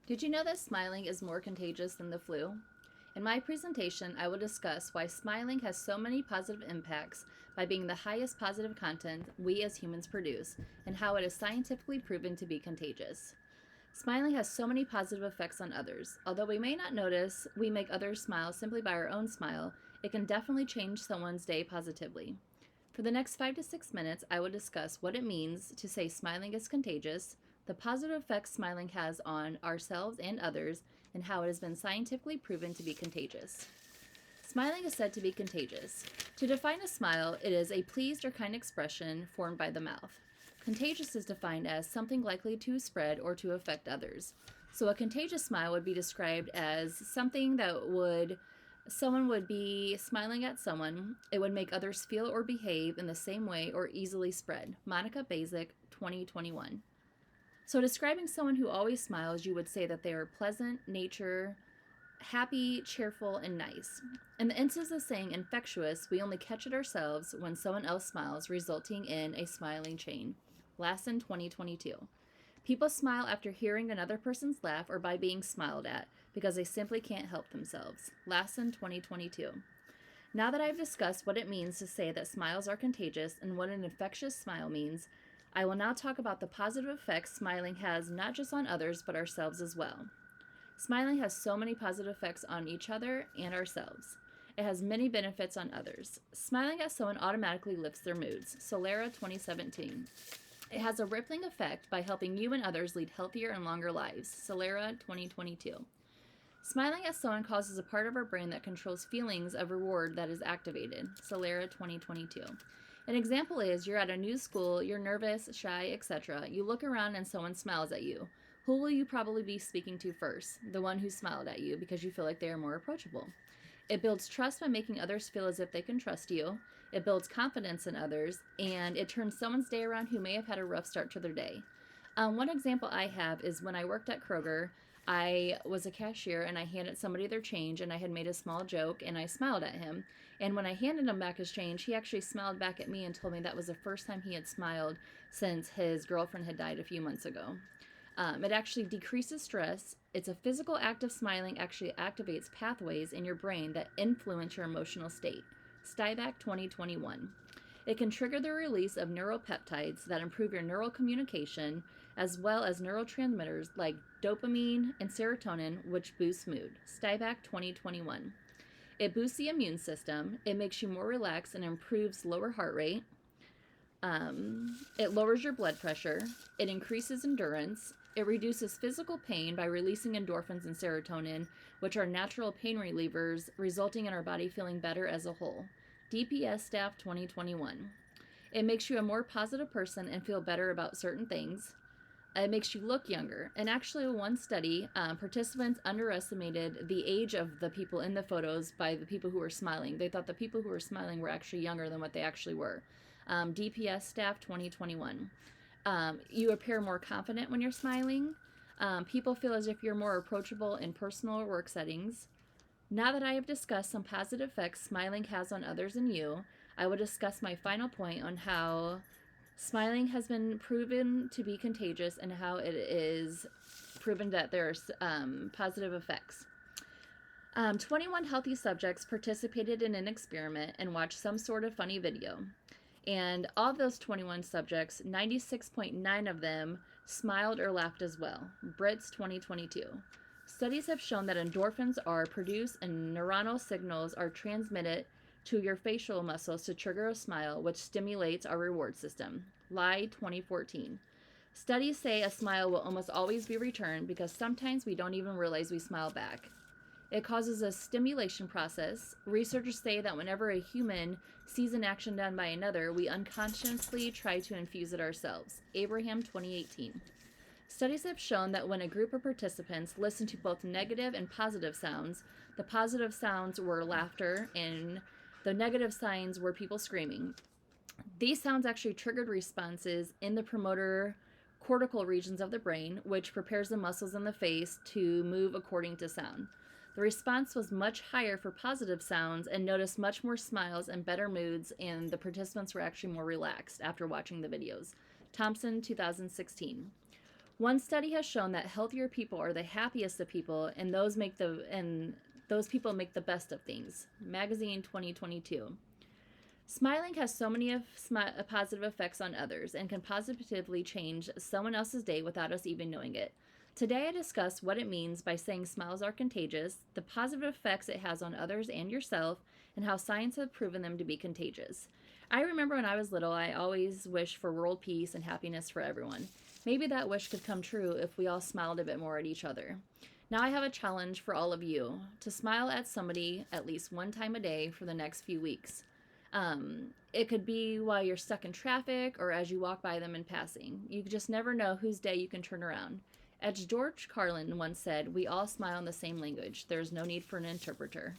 Did you know that smiling is more contagious than the flu? In my presentation, I will discuss why smiling has so many positive impacts by being the highest positive content we as humans produce, and how it is scientifically proven to be contagious. Smiling has so many positive effects on others. Although we may not notice we make others smile simply by our own smile, it can definitely change someone's day positively. For the next 5 to 6 minutes, I will discuss what it means to say smiling is contagious, the positive effects smiling has on ourselves and others, and how it has been scientifically proven to be contagious. Smiling is said to be contagious. To define a smile, it is a pleased or kind expression formed by the mouth. Contagious is defined as something likely to spread or to affect others. So a contagious smile would be described as something that someone would be smiling at someone. It would make others feel or behave in the same way or easily spread. Monica Basic, 2021. So describing someone who always smiles, you would say that they are pleasant, nature, happy, cheerful, and nice. In the instance of saying infectious, we only catch it ourselves when someone else smiles, resulting in a smiling chain. Lassen, 2022. People smile after hearing another person's laugh or by being smiled at because they simply can't help themselves. Lassen, 2022. Now that I've discussed what it means to say that smiles are contagious and what an infectious smile means, I will now talk about the positive effects smiling has not just on others but ourselves as well. Smiling has so many positive effects on each other and ourselves. It has many benefits on others. Smiling at someone automatically lifts their moods. Solera, 2017. It has a rippling effect by helping you and others lead healthier and longer lives. Solera, 2022. Smiling at someone causes a part of our brain that controls feelings of reward that is activated. Solera, 2022. An example is you're at a new school, you're nervous, shy, etc. You look around and someone smiles at you. Who will you probably be speaking to first? The one who smiled at you because you feel like they are more approachable. It builds trust by making others feel as if they can trust you. It builds confidence in others, and it turns someone's day around who may have had a rough start to their day. One example I have is when I worked at Kroger, I was a cashier and I handed somebody their change and I had made a small joke and I smiled at him. And when I handed him back his change, he actually smiled back at me and told me that was the first time he had smiled since his girlfriend had died a few months ago. It actually decreases stress. It's a physical act of smiling actually activates pathways in your brain that influence your emotional state. Stieback, 2021. It can trigger the release of neuropeptides that improve your neural communication, as well as neurotransmitters like dopamine and serotonin, which boost mood. Stieback, 2021. It boosts the immune system. It makes you more relaxed and improves lower heart rate. It lowers your blood pressure. It increases endurance. It reduces physical pain by releasing endorphins and serotonin, which are natural pain relievers, resulting in our body feeling better as a whole. DPS Staff, 2021. It makes you a more positive person and feel better about certain things. It makes you look younger. And actually, one study, participants underestimated the age of the people in the photos by the people who were smiling. They thought the people who were smiling were actually younger than what they actually were. DPS Staff, 2021. You appear more confident when you're smiling. People feel as if you're more approachable in personal or work settings. Now that I have discussed some positive effects smiling has on others and you, I will discuss my final point on how smiling has been proven to be contagious and how it is proven that there's positive effects. 21 healthy subjects participated in an experiment and watched some sort of funny video. And of those 21 subjects, 96.9 of them smiled or laughed as well. Brits, 2022. Studies have shown that endorphins are produced and neuronal signals are transmitted to your facial muscles to trigger a smile, which stimulates our reward system. Lie, 2014. Studies say a smile will almost always be returned because sometimes we don't even realize we smile back. It causes a stimulation process. Researchers say that whenever a human sees an action done by another, we unconsciously try to infuse it ourselves. Abraham, 2018. Studies have shown that when a group of participants listened to both negative and positive sounds, the positive sounds were laughter and the negative signs were people screaming. These sounds actually triggered responses in the promoter cortical regions of the brain, which prepares the muscles in the face to move according to sound. The response was much higher for positive sounds and noticed much more smiles and better moods, and the participants were actually more relaxed after watching the videos. Thompson, 2016. One study has shown that healthier people are the happiest of people, and those people make the best of things. Magazine 2022. Smiling has so many positive effects on others and can positively change someone else's day without us even knowing it. Today, I discuss what it means by saying smiles are contagious, the positive effects it has on others and yourself, and how science has proven them to be contagious. I remember when I was little, I always wished for world peace and happiness for everyone. Maybe that wish could come true if we all smiled a bit more at each other. Now I have a challenge for all of you to smile at somebody at least one time a day for the next few weeks. It could be while you're stuck in traffic or as you walk by them in passing. You just never know whose day you can turn around. As George Carlin once said, we all smile in the same language. There is no need for an interpreter.